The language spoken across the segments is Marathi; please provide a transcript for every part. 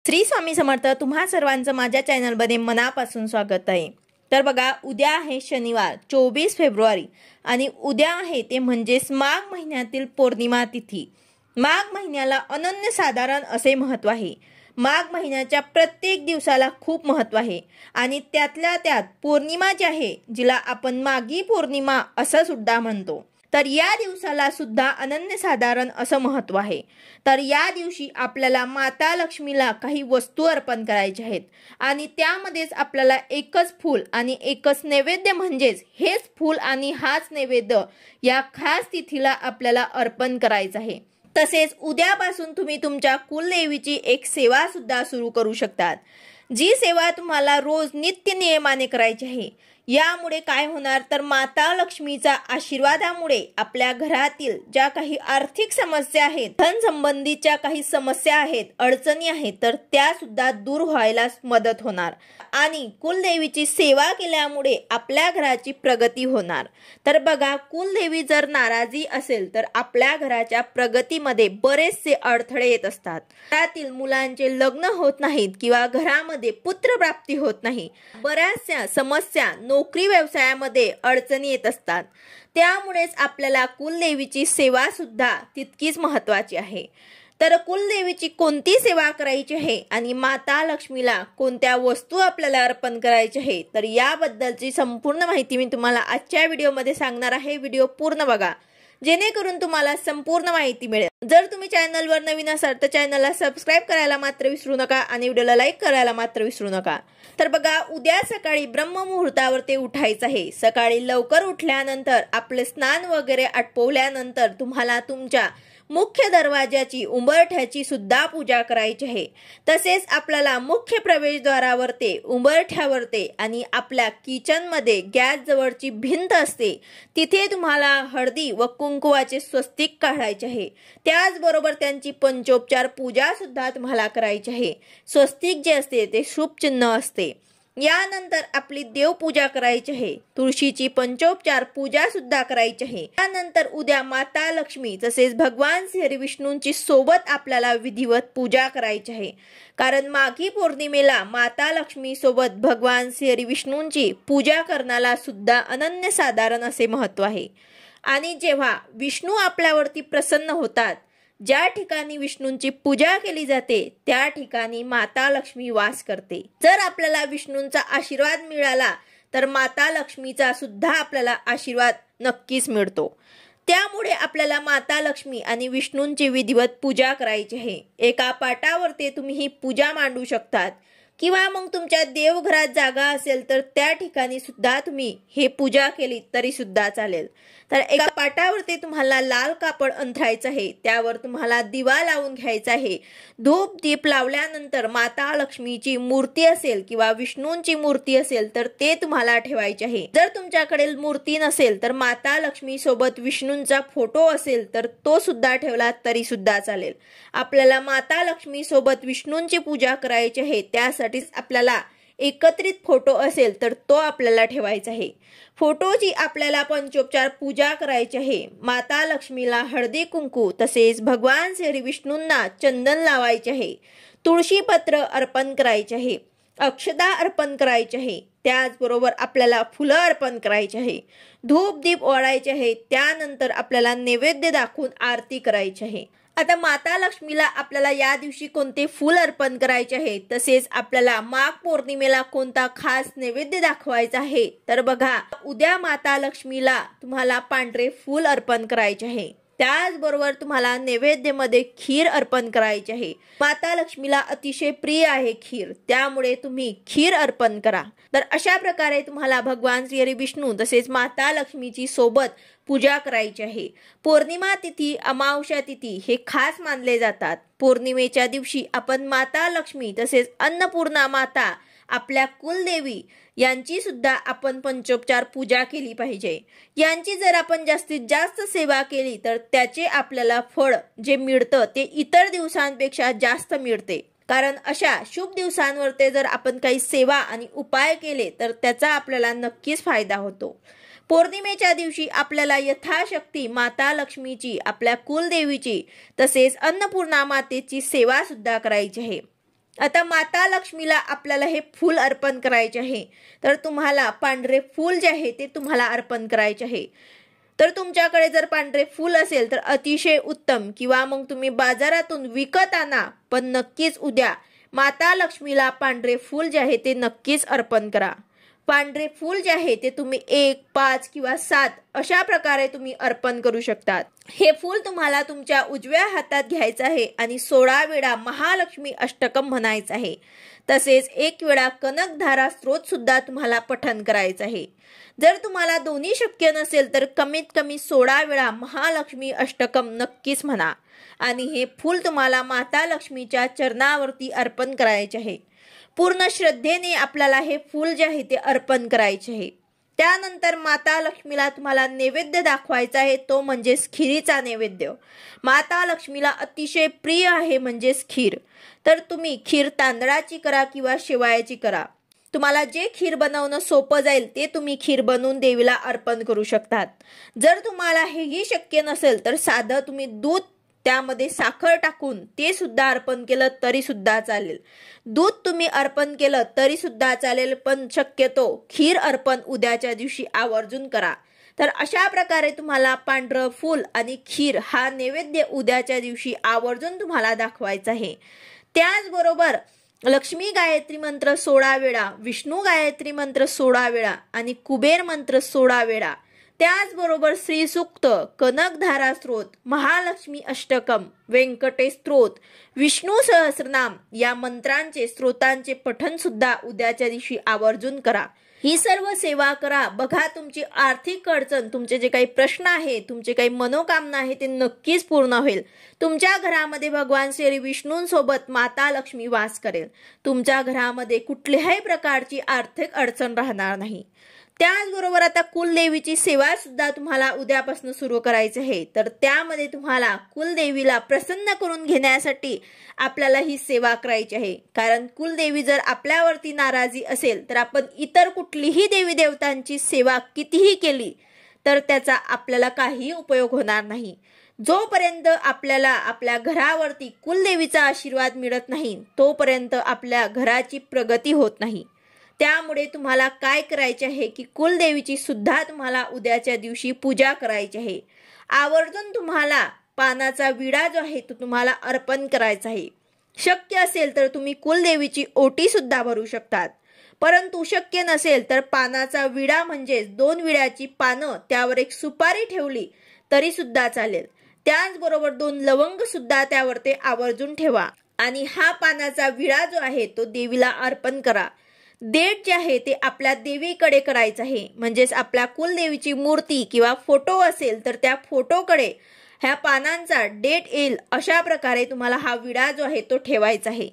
श्री स्वामी समर्थ। तुम्हा सर्वांचं माझ्या चॅनलमध्ये मनापासून स्वागत आहे। तर बघा, उद्या आहे शनिवार 24 फेब्रुवारी आणि उद्या आहे ते म्हणजेच माघ महिन्यातील पौर्णिमा तिथी। माघ महिन्याला अनन्यसाधारण असे महत्त्व आहे। माघ महिन्याच्या प्रत्येक दिवसाला खूप महत्त्व आहे आणि त्यातल्या त्यात पौर्णिमा जी आहे जिला आपण माघी पौर्णिमा असं सुद्धा म्हणतो, तर या दिवसाला सुद्धा अनन्यसाधारण असं महत्त्व आहे। तर या दिवशी आपल्याला माता लक्ष्मीला काही वस्तू अर्पण करायच्या आहेत आणि त्यामध्येच आपल्याला एकच फूल आणि एकच नैवेद्य म्हणजेच हेच फूल आणि हाच नैवेद्य या खास तिथीला आपल्याला अर्पण करायचं आहे। तसेच उद्यापासून तुम्ही तुमच्या कुलदेवीची एक सेवा सुद्धा सुरू करू शकतात, जी सेवा तुम्हाला रोज नित्य नियमाने करायची आहे। यामुळे काय होणार तर माता लक्ष्मीचा आशीर्वादामुळे आपल्या घरातील ज्या काही आर्थिक समस्या आहेत, धन संबंधीच्या काही समस्या आहेत, अडचणी आहेत, तर त्या सुद्धा दूर व्हायला मदत होणार आणि कुलदेवीची सेवा केल्यामुळे आपल्या घराची प्रगती होणार। तर बघा, कुलदेवी जर नाराजी असेल तर आपल्या घराच्या प्रगतीमध्ये बरेचसे अडथळे येत असतात। घरातील मुलांचे लग्न होत नाहीत किंवा घरामध्ये पुत्रप्राप्ती होत नाही, बऱ्याचशा समस्या नोकरी व्यवसायामध्ये अडचणी येत असतात। त्यामुळेच आपल्याला कुलदेवीची सेवा सुद्धा तितकीच महत्त्वाची आहे। तर कुलदेवीची कोणती सेवा करायची आहे आणि माता लक्ष्मीला कोणत्या वस्तू आपल्याला अर्पण करायची आहे, तर याबद्दलची संपूर्ण माहिती मी तुम्हाला आजच्या व्हिडिओमध्ये सांगणार आहे। व्हिडिओ पूर्ण बघा जेणेकरून तुम्हाला संपूर्ण माहिती मिळेल। जर तुम्ही चॅनलवर नवीन असाल तर चॅनलला सबस्क्राइब करायला मात्र विसरू नका आणि व्हिडिओला लाईक करायला मात्र विसरू नका। तर बघा, उद्या सकाळी ब्रह्ममुहूर्तावर ते उठायचं आहे। सकाळी लवकर उठल्यानंतर आपले स्नान वगैरे आटोपल्यानंतर तुम्हाला तुमच्या मुख्य दरवाजाची उंबरठ्याची सुद्धा पूजा करायची आहे। तसेच आपल्याला मुख्य प्रवेशद्वारावर ते उंबरठ्यावर ते आणि आपल्या किचनमध्ये गॅस जवळची भिंत असते तिथे तुम्हाला हळदी व कुंकुवाचे स्वस्तिक काढायचे आहे। त्याचबरोबर त्यांची पंचोपचार पूजा सुद्धा तुम्हाला करायची आहे। स्वस्तिक जे असते ते शुभ चिन्ह असते। यानंतर आपली देवपूजा करायची आहे, तुळशीची पंचोपचार पूजा सुद्धा करायची आहे। त्यानंतर उद्या माता लक्ष्मी तसेच भगवान श्री विष्णूंची सोबत आपल्याला विधिवत पूजा करायची आहे, कारण माघी पौर्णिमेला माता लक्ष्मी सोबत भगवान श्री विष्णूंची पूजा करण्याला सुद्धा अनन्यसाधारण असे महत्त्व आहे। आणि जेव्हा विष्णू आपल्यावरती प्रसन्न होतात, ज्या ठिकाणी विष्णूंची पूजा केली जाते त्या ठिकाणी माता लक्ष्मी वास करते। जर आपल्याला विष्णूंचा आशीर्वाद मिळाला तर माता लक्ष्मीचा सुद्धा आपल्याला आशीर्वाद नक्कीच मिळतो। त्यामुळे आपल्याला माता लक्ष्मी आणि विष्णूंची विधिवत पूजा करायची आहे। एका पाटावरती तुम्ही ही पूजा मांडू शकतात किंवा मग तुमच्या देवघरात जागा असेल तर त्या ठिकाणी सुद्धा तुम्ही हे पूजा केली तरी सुद्धा चालेल। तर एका पाटावरती तुम्हाला लाल कापड अंथरायचं आहे, त्यावर तुम्हाला दिवा लावून घ्यायचा आहे। धूप दीप लावल्यानंतर माता लक्ष्मीची मूर्ती असेल किंवा विष्णूंची मूर्ती असेल तर ते तुम्हाला ठेवायचे आहे। जर तुमच्याकडे मूर्ती नसेल तर माता लक्ष्मी सोबत विष्णूंचा फोटो असेल तर तो सुद्धा ठेवला तरी सुद्धा चालेल। आपल्याला माता लक्ष्मी सोबत विष्णूंची पूजा करायची आहे, त्यासाठीच आपल्याला एकत्रित फोटो असेल तर तो आपल्याला ठेवायचा आहे। फोटोची आपल्याला पंचोपचार पूजा करायची आहे। माता लक्ष्मीला हळदी कुंकू तसेच भगवान श्री विष्णूंना चंदन लावायचे आहे। तुळशी पत्र अर्पण करायचे आहे, अक्षदा अर्पण करायचे आहे, त्याचबरोबर आपल्याला फुलं अर्पण करायची आहे, धूप दीप ओवाळायचे आहे। त्यानंतर आपल्याला नैवेद्य दाखवून आरती करायची आहे। आता माता लक्ष्मीला आपल्याला या दिवशी कोणते फूल अर्पण करायचे आहे, तसेच आपल्याला माघ पौर्णिमेला कोणता खास नैवेद्य दाखवायचा आहे, तर बघा, उद्या माता लक्ष्मीला तुम्हाला पांढरे फूल अर्पण करायचे आहे। त्याचबरोबर तुम्हाला नैवेद्यामध्ये खीर अर्पण करायची आहे। माता लक्ष्मीला अतिशय प्रिय आहे खीर, त्यामुळे तुम्ही खीर अर्पण करा। तर अशा प्रकारे तुम्हाला भगवान श्री विष्णू तसेच माता लक्ष्मीची सोबत पूजा करायची आहे। पौर्णिमा तिथी, अमावस्या तिथी हे खास मानले जातात। पौर्णिमेच्या दिवशी आपण माता लक्ष्मी तसेच अन्नपूर्णा माता आपल्या कुलदेवी यांची सुद्धा आपण पंचोपचार पूजा केली पाहिजे। यांची जर आपण जास्तीत जास्त सेवा केली तर त्याचे आपल्याला फळ जे मिळतं ते इतर दिवसांपेक्षा जास्त मिळते, कारण अशा शुभ दिवसांवर ते जर आपण काही सेवा आणि उपाय केले तर त्याचा आपल्याला नक्कीच फायदा होतो। पौर्णिमेच्या दिवशी आपल्याला यथाशक्ती माता लक्ष्मीची, आपल्या कुलदेवीची तसेच अन्नपूर्णा मातेची सेवा सुद्धा करायची आहे। आता माता लक्ष्मीला आपल्याला हे फूल अर्पण करायचे आहे, तर तुम्हाला पांढरे फूल जे आहे ते तुम्हाला अर्पण करायचे आहे। तर तुमच्याकडे जर पांढरे फूल असेल तर अतिशय उत्तम, किंवा मग तुम्ही बाजारातून विकत आणा, पण नक्कीच उद्या माता लक्ष्मीला पांढरे फूल जे आहे ते नक्कीच अर्पण करा। पांढरे फूल जे आहे ते तुम्ही 1, 5 किंवा 7 अशा प्रकारे तुम्ही अर्पण करू शकतात। हे फूल तुम्हाला तुमच्या उजव्या हातात घ्यायचं आहे आणि 16 वेळा महालक्ष्मी अष्टकम म्हणायचं आहे। तसेच 1 वेळा कनकधारा स्तोत्र सुद्धा तुम्हाला पठण करायचं आहे। जर तुम्हाला दोन्ही शक्य नसेल तर कमीत कमी 16 वेळा महालक्ष्मी अष्टकम नक्कीच म्हणा आणि हे फूल तुम्हाला माता लक्ष्मीच्या चरणावरती अर्पण करायचे आहे। पूर्ण श्रद्धेने आपल्याला हे फूल जे आहे ते अर्पण करायचे आहे। त्यानंतर माता लक्ष्मीला तुम्हाला नैवेद्य दाखवायचा आहे, तो म्हणजे खिरीचा नैवेद्य। माता लक्ष्मीला अतिशय प्रिय आहे म्हणजेच खीर। तर तुम्ही खीर तांदळाची करा किंवा शेवयाची करा, तुम्हाला जे खीर बनवणं सोपं जाईल ते तुम्ही खीर बनवून देवीला अर्पण करू शकतात। जर तुम्हाला हेही शक्य नसेल तर साधं तुम्ही दूध त्यामध्ये साखर टाकून ते सुद्धा अर्पण केलं तरी सुद्धा चालेल। दूध तुम्ही अर्पण केलं तरी सुद्धा चालेल, पण शक्यतो खीर अर्पण उद्याच्या दिवशी आवर्जून करा। तर अशा प्रकारे तुम्हाला पांढरं फूल आणि खीर हा नैवेद्य उद्याच्या दिवशी आवर्जून तुम्हाला दाखवायचा आहे। त्याचबरोबर लक्ष्मी गायत्री मंत्र 16 वेळा, विष्णू गायत्री मंत्र 16 वेळा आणि कुबेर मंत्र 16 वेळा, त्याचबरोबर श्री सूक्त, कनकधारा स्तोत्र, महालक्ष्मी अष्टकम, व्यंकटेश स्तोत्र, विष्णू सहस्रनाम या मंत्रांचे स्तोत्रांचे पठण सुद्धा उद्याच्या दिवशी आवर्जून करा। ही सर्व सेवा करा, बघा तुमची आर्थिक अडचण, तुमचे जे काही प्रश्न आहे, तुमचे काही मनोकामना आहे ते नक्कीच पूर्ण होईल। तुमच्या घरामध्ये भगवान श्री विष्णूंसोबत माता लक्ष्मी वास करेल। तुमच्या घरामध्ये कुठल्याही प्रकारची आर्थिक अडचण राहणार नाही। त्याचबरोबर आता कुलदेवीची सेवा सुद्धा तुम्हाला उद्यापासून सुरू करायची आहे। तर त्यामध्ये तुम्हाला कुलदेवीला प्रसन्न करून घेण्यासाठी आपल्याला ही सेवा करायची आहे, कारण कुलदेवी जर आपल्यावरती नाराजी असेल तर आपण इतर कुठलीही देवी देवतांची सेवा कितीही केली तर त्याचा आपल्याला काही उपयोग होणार नाही। जोपर्यंत आपल्याला आपल्या घरावरती कुलदेवीचा आशीर्वाद मिळत नाही तोपर्यंत आपल्या घराची प्रगती होत नाही। त्यामुळे तुम्हाला काय करायचे आहे की कुलदेवीची सुद्धा तुम्हाला उद्याच्या दिवशी पूजा करायची आहे। आवर्जून तुम्हाला पानाचा विडा जो आहे तो तुम्हाला अर्पण करायचा आहे। शक्य असेल तर तुम्ही कुलदेवीची ओटी सुद्धा भरू शकतात, परंतु शक्य नसेल तर पानाचा विडा म्हणजे 2 विड्याची पानं त्यावर एक सुपारी ठेवली तरी सुद्धा चालेल। त्याचबरोबर 2 लवंग सुद्धा त्यावर ते आवर्जून ठेवा आणि हा पानाचा विडा जो आहे तो देवीला अर्पण करा। देठ जे आहे ते आपल्या देवीकडे करायचं आहे, म्हणजेच आपल्या कुलदेवीची मूर्ती किंवा फोटो असेल तर त्या फोटोकडे ह्या पानांचा देठ येईल अशा प्रकारे तुम्हाला हा विडा जो आहे तो ठेवायचा आहे।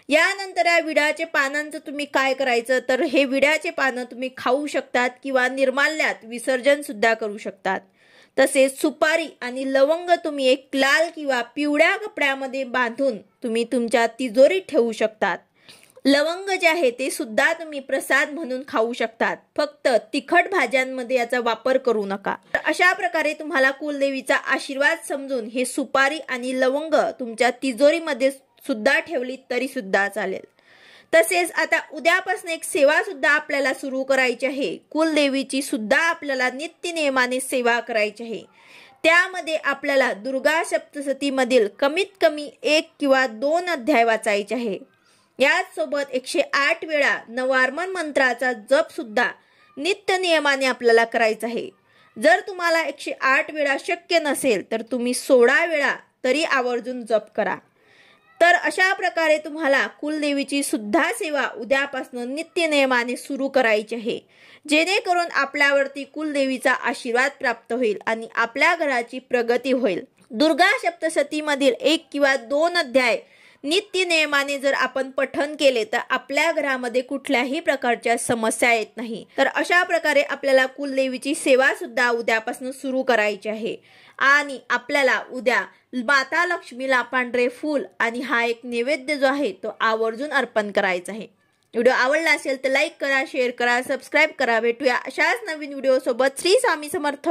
यानंतर या विड्याचे पानांचं तुम्ही काय करायचं तर हे विड्याचे पानं तुम्ही खाऊ शकतात किंवा निर्माल्यात विसर्जन सुद्धा करू शकतात। तसेच सुपारी आणि लवंग तुम्ही एक लाल किंवा पिवळ्या कपड्यामध्ये बांधून तुम्ही तुमच्या तिजोरीत ठेवू शकतात। लवंग जे आहे ते सुद्धा तुम्ही प्रसाद म्हणून खाऊ शकतात, फक्त तिखट भाज्यांमध्ये याचा वापर करू नका। अशा प्रकारे तुम्हाला कुलदेवीचा आशीर्वाद समजून हे सुपारी आणि लवंग तुमच्या तिजोरीमध्ये सुद्धा ठेवली तरी सुद्धा चालेल। तसेच आता उद्यापासून एक सेवा सुद्धा आपल्याला सुरू करायची आहे। कुलदेवीची सुद्धा आपल्याला नित्य नियमाने सेवा करायची आहे। त्यामध्ये आपल्याला दुर्गा सप्तशतीमधील कमीत कमी 1 किंवा 2 अध्याय वाचायचे आहे। याच सोबत 108 वेळा नवार्मन मंत्राचा जप सुद्धा नित्य नियमाने आपल्याला करायचा आहे। जर तुम्हाला 108 वेळा शक्य नसेल तर तुम्ही 16 वेळा तरी आवर्जून जप करा। तर अशा प्रकारे तुम्हाला कुलदेवीची सुद्धा सेवा उद्यापासून नित्य नियमाने सुरू करायची आहे, जेणेकरून आपल्यावरती कुलदेवीचा आशीर्वाद प्राप्त होईल आणि आपल्या घराची प्रगती होईल। दुर्गा सप्तशतीमधील 1 किंवा 2 अध्याय नित्य नियमाने जर आपण पठण केले तर आपल्या घरामध्ये कुठल्याही प्रकारच्या समस्या येत नाही। तर अशा प्रकारे आपल्याला कुलदेवीची सेवा सुद्धा उद्यापासून सुरू करायची आहे आणि आपल्याला उद्या माता लक्ष्मीला पांढरे फूल आणि हा एक नैवेद्य जो आहे तो आवर्जून अर्पण करायचा आहे। व्हिडिओ आवडला असेल तर लाईक करा, शेअर करा, सबस्क्राईब करा। भेटूया अशाच नवीन व्हिडिओ सोबत। श्री स्वामी समर्थ।